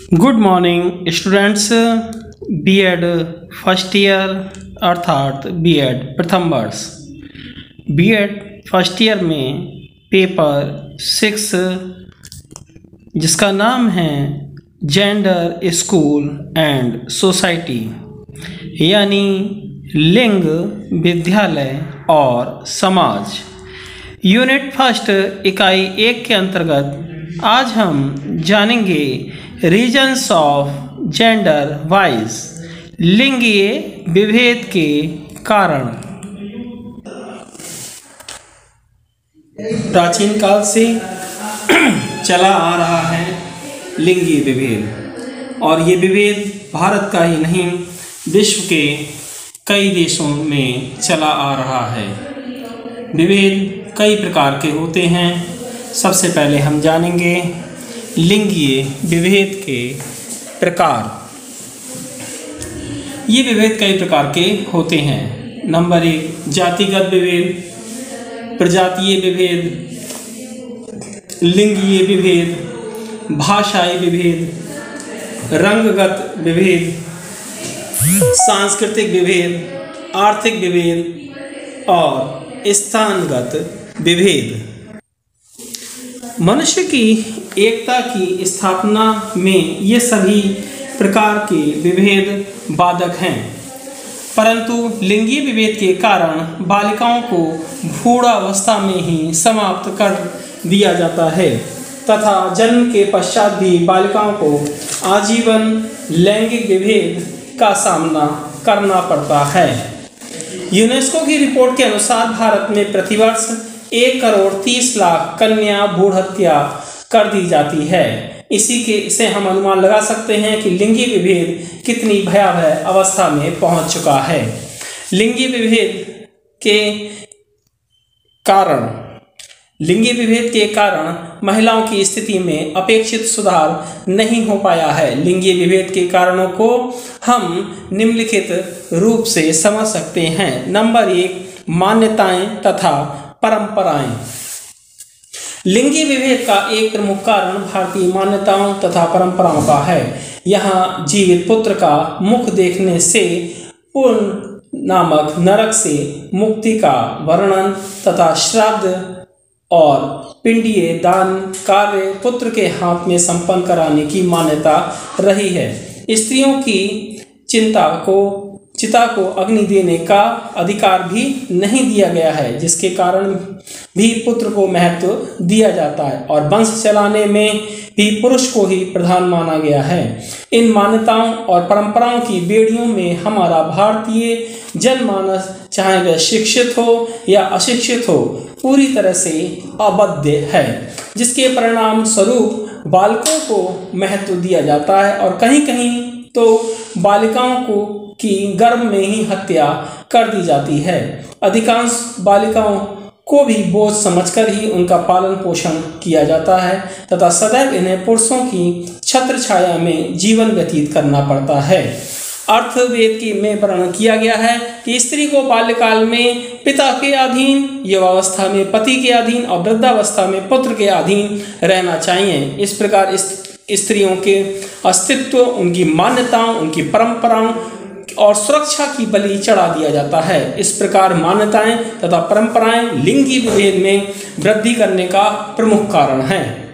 Good morning students. BEd first year अर्थात BEd प्रथम वर्ष बीएड फर्स्ट ईयर में पेपर 6 जिसका नाम है जेंडर स्कूल एंड सोसाइटी यानी लिंग विद्यालय और समाज यूनिट फर्स्ट इकाई 1 के अंतर्गत आज हम जानेंगे रीजन्स ऑफ जेंडर वाइज लिंगीय विभेद के कारण। प्राचीन काल से चला आ रहा है लिंगीय विभेद और ये विभेद भारत का ही नहीं विश्व के कई देशों में चला आ रहा है। विभेद कई प्रकार के होते हैं। सबसे पहले हम जानेंगे लिंगीय विभेद के प्रकार। ये विभेद कई प्रकार के होते हैं। नंबर 1 जातिगत विभेद, प्रजातीय विभेद, लिंगीय विभेद, भाषाई विभेद, रंगगत विभेद, सांस्कृतिक विभेद, आर्थिक विभेद और स्थानगत विभेद। मनुष्य की एकता की स्थापना में ये सभी प्रकार के विभेद बाधक हैं, परंतु लिंगीय विभेद के कारण बालिकाओं को भ्रूणावस्था में ही समाप्त कर दिया जाता है तथा जन्म के पश्चात भी बालिकाओं को आजीवन लैंगिक विभेद का सामना करना पड़ता है। यूनेस्को की रिपोर्ट के अनुसार भारत में प्रतिवर्ष 1,30,00,000 कन्या भ्रूण हत्या कर दी जाती है। इसे हम अनुमान लगा सकते हैं कि लिंगीय विभेद कितनी भयावह अवस्था में पहुंच चुका है। लिंगीय विभेद के कारण महिलाओं की स्थिति में अपेक्षित सुधार नहीं हो पाया है। लिंगीय विभेद के कारणों को हम निम्नलिखित रूप से समझ सकते हैं। नंबर 1 मान्यताएं तथा परंपराएं। लिंगीय विभेद का एक प्रमुख कारण भारतीय मान्यताओं तथा परंपराओं का है। यहाँ जीवित पुत्र का मुख देखने से पूर्ण नामक नरक से मुक्ति का वर्णन तथा श्राद्ध और पिंडीय दान कार्य पुत्र के हाथ में संपन्न कराने की मान्यता रही है। स्त्रियों की चिता को अग्नि देने का अधिकार भी नहीं दिया गया है, जिसके कारण भी पुत्र को महत्व दिया जाता है और वंश चलाने में भी पुरुष को ही प्रधान माना गया है। इन मान्यताओं और परंपराओं की बेड़ियों में हमारा भारतीय जनमानस, चाहे वह शिक्षित हो या अशिक्षित हो, पूरी तरह से अबद्ध है, जिसके परिणाम स्वरूप बालकों को महत्व दिया जाता है और कहीं कहीं तो बालिकाओं की गर्भ में ही हत्या कर दी जाती है। अधिकांश बालिकाओं को भी बोझ समझकर ही उनका पालन पोषण किया जाता है तथा सदैव इन्हें पुरुषों की छत्र छाया में जीवन व्यतीत करना पड़ता है। अर्थवेद में वर्णन किया गया है कि स्त्री को बाल्यकाल में पिता के अधीन, युवावस्था में पति के अधीन और वृद्धावस्था में पुत्र के अधीन रहना चाहिए। इस प्रकार स्त्रियों के अस्तित्व, उनकी मान्यताओं, उनकी परंपराओं और सुरक्षा की बलि चढ़ा दिया जाता है। इस प्रकार मान्यताएं तथा परंपराएं लिंगीय विभेद में वृद्धि करने का प्रमुख कारण है।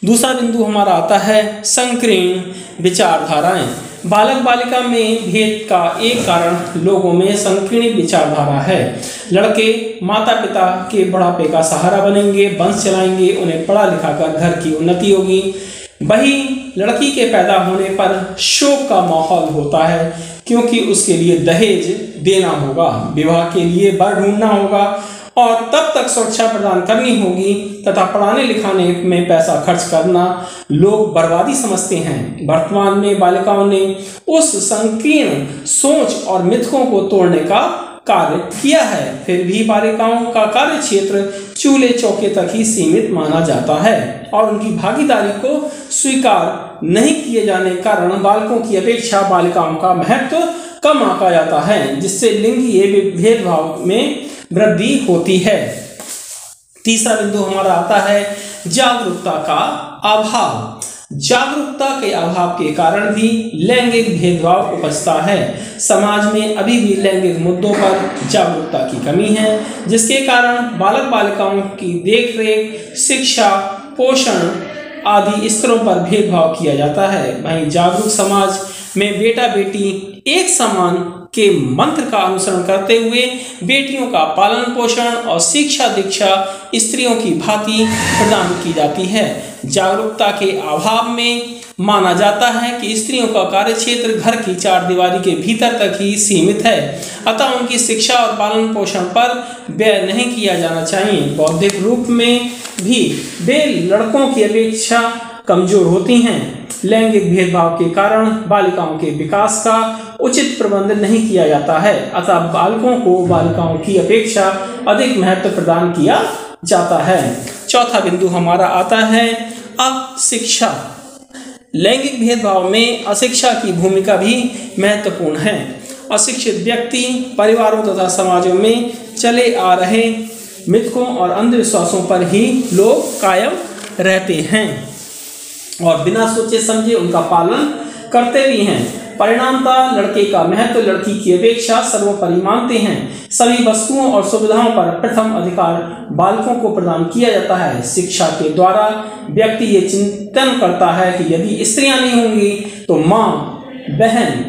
दूसरा बिंदु हमारा आता है संकीर्ण विचारधाराएं। बालक बालिका में भेद का एक कारण लोगों में संकीर्ण विचारधारा है। लड़के माता पिता के बुढ़ापे का सहारा बनेंगे, वंश चलाएंगे, उन्हें पढ़ा लिखा कर घर की उन्नति होगी। वही लड़की के पैदा होने पर शोक का माहौल होता है, क्योंकि उसके लिए दहेज देना होगा, विवाह के लिए वर ढूंढना होगा और तब तक सुरक्षा प्रदान करनी होगी तथा पढ़ाने लिखाने में पैसा खर्च करना लोग बर्बादी समझते हैं। वर्तमान में बालिकाओं ने उस संकीर्ण सोच और मिथकों को तोड़ने का कार्य किया है। फिर भी बालिकाओं का कार्य क्षेत्र चूल्हे चौके तक ही सीमित माना जाता है और उनकी भागीदारी को स्वीकार नहीं किए जाने के कारण बालकों की अपेक्षा बालिकाओं का महत्व कम आंका जाता है, जिससे लिंगीय भेदभाव में वृद्धि होती है। तीसरा बिंदु हमारा आता है जागरूकता का अभाव। जागरूकता के अभाव के कारण भी लैंगिक भेदभाव उपजता है। समाज में अभी भी लैंगिक मुद्दों पर जागरूकता की कमी है, जिसके कारण बालक बालिकाओं की देखरेख, शिक्षा, पोषण आदि स्तरों पर भेदभाव किया जाता है। वहीं जागरूक समाज में बेटा बेटी एक समान के मंत्र का अनुसरण करते हुए बेटियों का पालन पोषण और शिक्षा दीक्षा स्त्रियों की भांति प्रदान की जाती है। जागरूकता के अभाव में माना जाता है कि स्त्रियों का कार्यक्षेत्र घर की चार दीवारी के भीतर तक ही सीमित है, अतः उनकी शिक्षा और पालन पोषण पर व्यय नहीं किया जाना चाहिए। बौद्धिक रूप में भी वे लड़कों की अपेक्षा कमजोर होती हैं। लैंगिक भेदभाव के कारण बालिकाओं के विकास का उचित प्रबंधन नहीं किया जाता है, अतः बालकों को बालिकाओं की अपेक्षा अधिक महत्व प्रदान किया जाता है। चौथा बिंदु हमारा आता है अशिक्षा। लैंगिक भेदभाव में अशिक्षा की भूमिका भी महत्वपूर्ण है। अशिक्षित व्यक्ति परिवारों तथा समाजों में चले आ रहे मिथकों और अंधविश्वासों पर ही लोग कायम रहते हैं और बिना सोचे समझे उनका पालन करते भी हैं। परिणामतः लड़के का महत्व लड़की की अपेक्षा सर्वोपरि मानते हैं। सभी वस्तुओं और सुविधाओं पर प्रथम अधिकार बालकों को प्रदान किया जाता है। शिक्षा के द्वारा व्यक्ति ये चिंतन करता है कि यदि स्त्रियां नहीं होंगी तो माँ, बहन,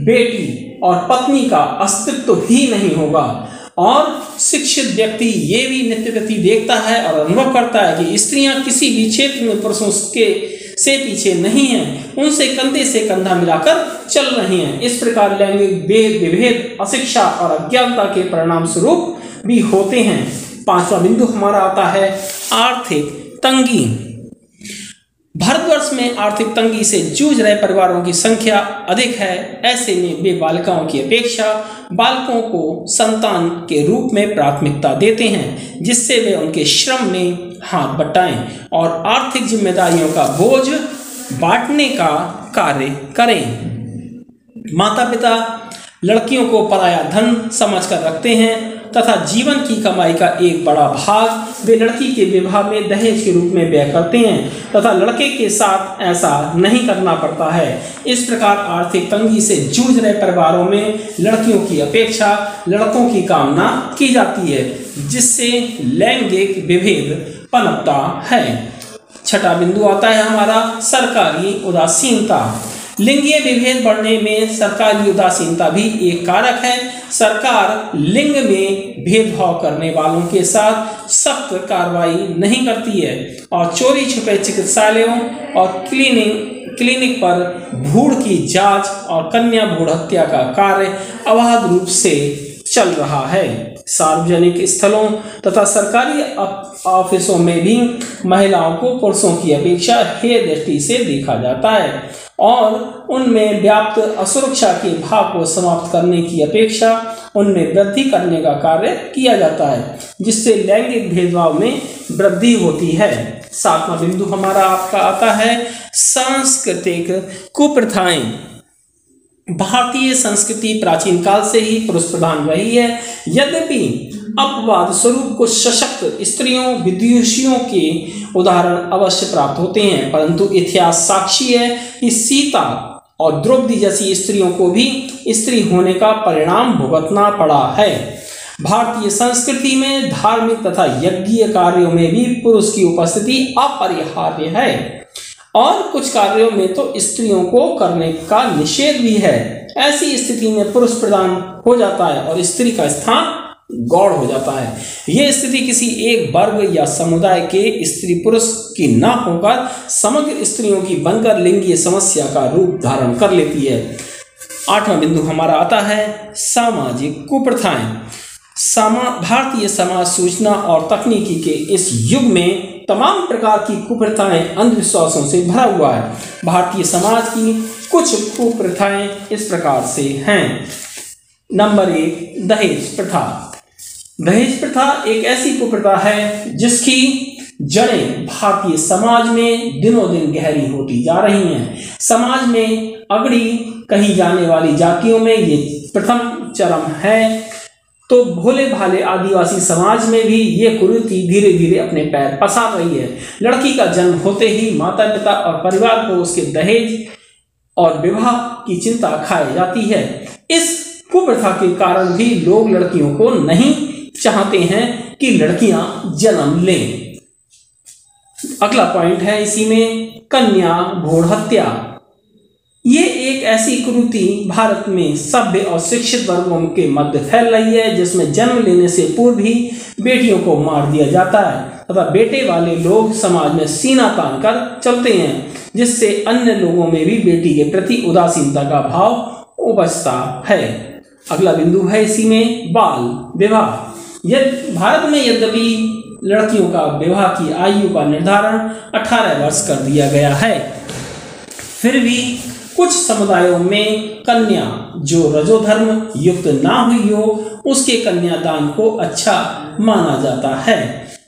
बेटी और पत्नी का अस्तित्व ही नहीं होगा। और शिक्षित व्यक्ति ये भी नित्यगति देखता है और अनुभव करता है कि स्त्रियां किसी भी क्षेत्र में पुरुषों से पीछे नहीं हैं, उनसे कंधे से कंधा मिलाकर चल रही हैं। इस प्रकार लैंगिक विभेद अशिक्षा और अज्ञानता के परिणाम स्वरूप भी होते हैं। पांचवा बिंदु हमारा आता है आर्थिक तंगी। भारतवर्ष में आर्थिक तंगी से जूझ रहे परिवारों की संख्या अधिक है। ऐसे में वे बालिकाओं की अपेक्षा बालकों को संतान के रूप में प्राथमिकता देते हैं, जिससे वे उनके श्रम में हाथ बटाएं और आर्थिक जिम्मेदारियों का बोझ बांटने का कार्य करें। माता पिता लड़कियों को पराया धन समझकर रखते हैं तथा जीवन की कमाई का एक बड़ा भाग वे लड़की के विवाह में दहेज के रूप में व्यय करते हैं तथा लड़के के साथ ऐसा नहीं करना पड़ता है। इस प्रकार आर्थिक तंगी से जूझ रहे परिवारों में लड़कियों की अपेक्षा लड़कों की कामना की जाती है, जिससे लैंगिक विभेद पनपता है। छठा बिंदु आता है हमारा सरकारी उदासीनता। लिंगीय विभेद बढ़ने में सरकारी उदासीनता भी एक कारक है। सरकार लिंग में भेदभाव करने वालों के साथ सख्त कार्रवाई नहीं करती है और चोरी छुपे चिकित्सालयों और क्लिनिक पर भ्रूण की जांच और कन्या भ्रूण हत्या का कार्य अवैध रूप से चल रहा है। सार्वजनिक स्थलों तथा सरकारी ऑफिसों में भी महिलाओं को पुरुषों की अपेक्षा हेय दृष्टि से देखा जाता है और उनमें व्याप्त असुरक्षा के भाव को समाप्त करने की अपेक्षा उनमें वृद्धि करने का कार्य किया जाता है, जिससे लैंगिक भेदभाव में वृद्धि होती है। सातवां बिंदु हमारा आपका आता है सांस्कृतिक कुप्रथाएं। भारतीय संस्कृति प्राचीन काल से ही पुरुष प्रधान रही है। यद्यपि अपवाद स्वरूप कुछ सशक्त स्त्रियों विदुषियों के उदाहरण अवश्य प्राप्त होते हैं, परंतु इतिहास साक्षी है कि सीता और द्रौपदी जैसी स्त्रियों को भी स्त्री होने का परिणाम भुगतना पड़ा है। भारतीय संस्कृति में धार्मिक तथा यज्ञीय कार्यों में भी पुरुष की उपस्थिति अपरिहार्य है और कुछ कार्यों में तो स्त्रियों को करने का निषेध भी है। ऐसी स्थिति में पुरुष प्रधान हो जाता है और स्त्री का स्थान गौण हो जाता है। यह स्थिति किसी एक वर्ग या समुदाय के स्त्री पुरुष की न होकर समग्र स्त्रियों की बनकर लिंगीय समस्या का रूप धारण कर लेती है। आठवां बिंदु हमारा आता है सामाजिक कुप्रथाएं। भारतीय समाज सूचना और तकनीकी के इस युग में तमाम प्रकार की कुप्रथाएं अंधविश्वासों से भरा हुआ है। भारतीय समाज की कुछ कुप्रथाएं इस प्रकार से हैं। नंबर 1, दहेज प्रथा। दहेज प्रथा एक ऐसी कुप्रथा है जिसकी जड़ें भारतीय समाज में दिनों दिन गहरी होती जा रही हैं। समाज में अगड़ी कही जाने वाली जातियों में ये प्रथम चरम है तो भोले भाले आदिवासी समाज में भी ये कुरीति धीरे धीरे अपने पैर पसार रही है। लड़की का जन्म होते ही माता पिता और परिवार को उसके दहेज और विवाह की चिंता खाई जाती है। इस कुप्रथा के कारण भी लोग लड़कियों को नहीं चाहते हैं कि लड़कियां जन्म लें। अगला पॉइंट है इसी में, कन्या भ्रूण हत्या। ये एक ऐसी कुरीति भारत में सभ्य और शिक्षित वर्गों के मध्य फैल रही है, जिसमें जन्म लेने से पूर्व ही बेटियों को मार दिया जाता है तथा बेटे वाले लोग समाज में सीना तान कर चलते हैं, जिससे अन्य लोगों में भी बेटी के प्रति उदासीनता का भाव उपजता है। अगला बिंदु है इसी में, बाल विवाह। भारत में यद्यपि लड़कियों का विवाह की आयु का निर्धारण 18 वर्ष कर दिया गया है, फिर भी कुछ समुदायों में कन्या जो रजोधर्म युक्त ना हुई हो उसके कन्यादान को अच्छा माना जाता है।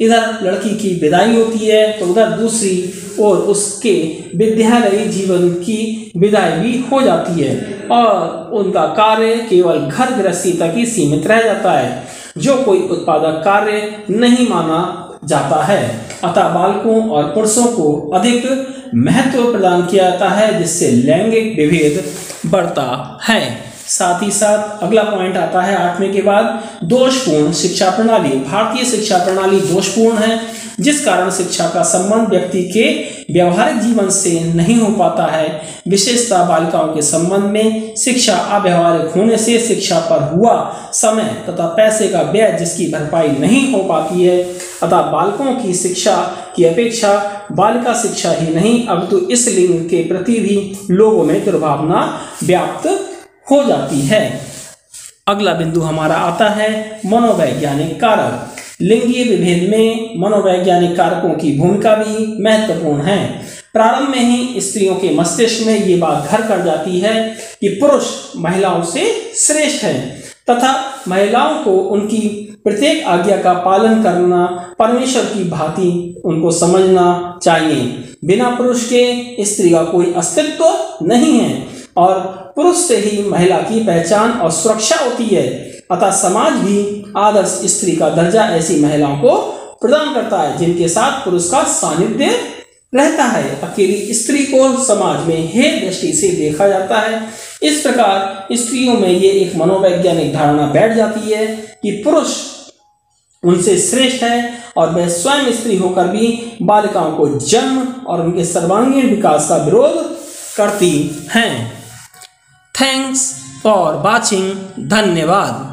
इधर लड़की की विदाई होती है तो उधर दूसरी ओर उसके विद्यालयी जीवन की विदाई भी हो जाती है और उनका कार्य केवल घर गृहस्थी तक ही सीमित रह जाता है, जो कोई उत्पादक कार्य नहीं माना जाता है। अतः बालकों और पुरुषों को अधिक महत्व प्रदान किया जाता है, जिससे लैंगिक विभेद बढ़ता है। साथ ही साथ अगला पॉइंट आता है 8वें के बाद, दोषपूर्ण शिक्षा प्रणाली। भारतीय शिक्षा प्रणाली दोषपूर्ण है, जिस कारण शिक्षा का संबंध व्यक्ति के व्यवहारिक जीवन से नहीं हो पाता है। विशेषतः बालिकाओं के संबंध में शिक्षा अव्यवहारिक होने से शिक्षा पर हुआ समय तथा पैसे का व्यय जिसकी भरपाई नहीं हो पाती है। अतः बालकों की शिक्षा की अपेक्षा बालिका शिक्षा ही नहीं अब तो इस लिंग के प्रति भी लोगों में दुर्भावना व्याप्त हो जाती है। अगला बिंदु हमारा आता है मनोवैज्ञानिक कारक। लिंगीय विभेद में मनोवैज्ञानिक कारकों की भूमिका भी महत्वपूर्ण है। प्रारंभ में ही स्त्रियों के मस्तिष्क में ये बात घर कर जाती है कि पुरुष महिलाओं से श्रेष्ठ है तथा महिलाओं को उनकी प्रत्येक आज्ञा का पालन करना परमेश्वर की भांति उनको समझना चाहिए। बिना पुरुष के स्त्री का कोई अस्तित्व नहीं है और पुरुष से ही महिला की पहचान और सुरक्षा होती है। अतः समाज भी आदर्श स्त्री का दर्जा ऐसी महिलाओं को प्रदान करता है जिनके साथ पुरुष का सानिध्य रहता है। अकेली स्त्री को समाज में हे दृष्टि से देखा जाता है। इस प्रकार स्त्रियों में ये एक मनोवैज्ञानिक धारणा बैठ जाती है कि पुरुष उनसे श्रेष्ठ है और वह स्वयं स्त्री होकर भी बालिकाओं को जन्म और उनके सर्वांगीण विकास का विरोध करती हैं। Thanks for watching. धन्यवाद।